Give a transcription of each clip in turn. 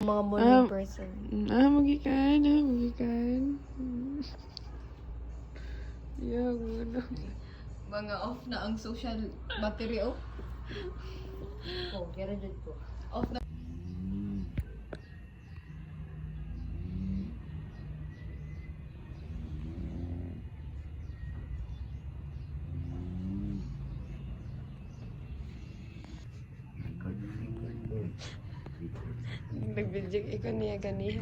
Mga morning person. Magikan. Yeah, ano. Mga off na ang social battery, oh. Oh, kaya rin ko. Off na. Nagbidjik ikaw niya ganiha.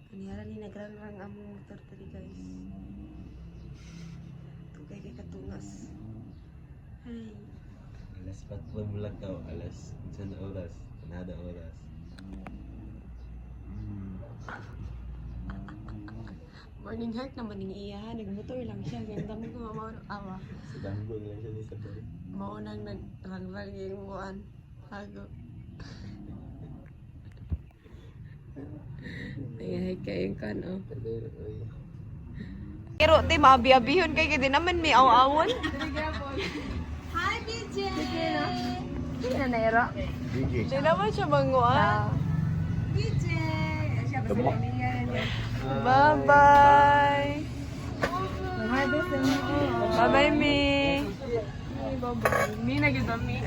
Kaniyara ni nagrang-rang among motor tadi guys. Tugay kay katungas. Ay. Alas 4 bulan daw, alas 1 oras, nada oras. Morning heart naman ni iya, nagmotor lang siya. Ganda mo ko awa. Sedang lang siya ni sabay. Maunang nagrang-rang yung buwan. Hago. Ay, kayong kan, oh. Pero, te, maabi-abihon kay din naman may aw-awon. Hi, DJ! Hindi na naira. Hindi naman siya manguan. DJ! Siya ba sa kanya niya? Bye-bye! Mag-harvest na mo. Bye-bye, Mi! Bye-bye. Mi, nagita Mi.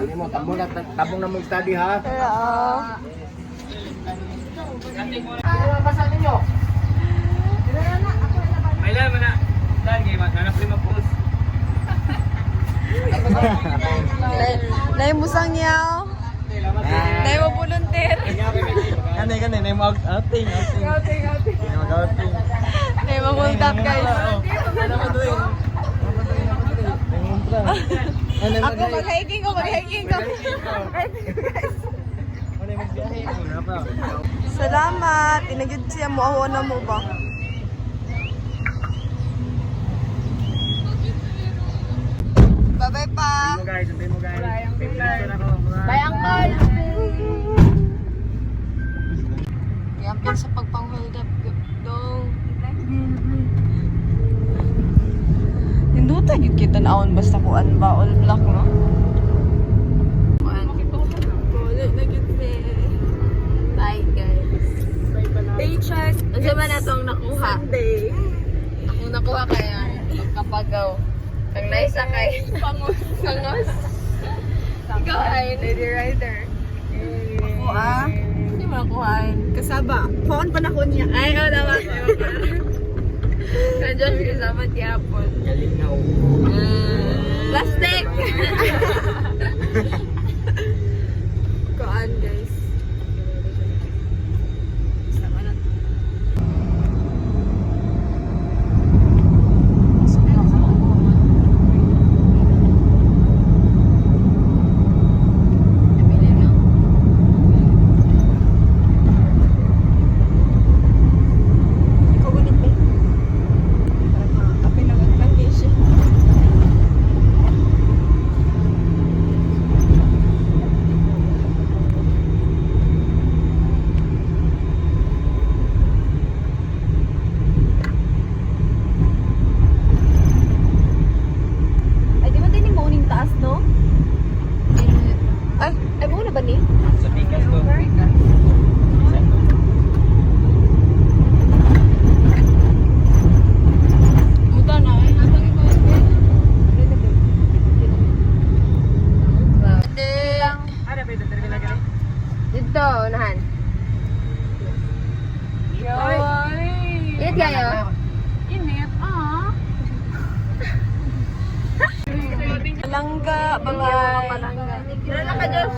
Ini mo tabong na mag-study ha. Oo. Ano basa ninyo? Mailan mo na. Lagi, nanap 5 post. Nay musang yaw. Nay mo volunteer. Kanay, may mag-outing. May mag-outing. Nay mo multap guys. Ano mo doon? Ako mag-hiking ko. Salamat. Inagid siya mo aho na mo ba? Bye-bye pa. Guys, antay mo guys. Bye, uncle! Yampin sa pagpang-hold up dong. Hindutan yun kita naon basta kuan ba all black no? Kuan. Bye, guys. Paycheck. Ano ba na itong nakuha? Sunday. Akong nakuha kaya pagkapagaw. Ang nice kay Pangos. Ikaw ay Lady Rider. Ako hindi mo nakuhaan. Kasaba. Kuan pa na ko niya. Ay, oo naman. Kadyan kasama tiyapon. Galing na Plastic! Kuan guys. Ay, mo na ba ni? Sa Pikas to. Muta na eh. Ada ba ito? Terminal ka Dito, unahan. Init kayo? Init, Palangga, mga Palangga. Kira na ka, Diyos.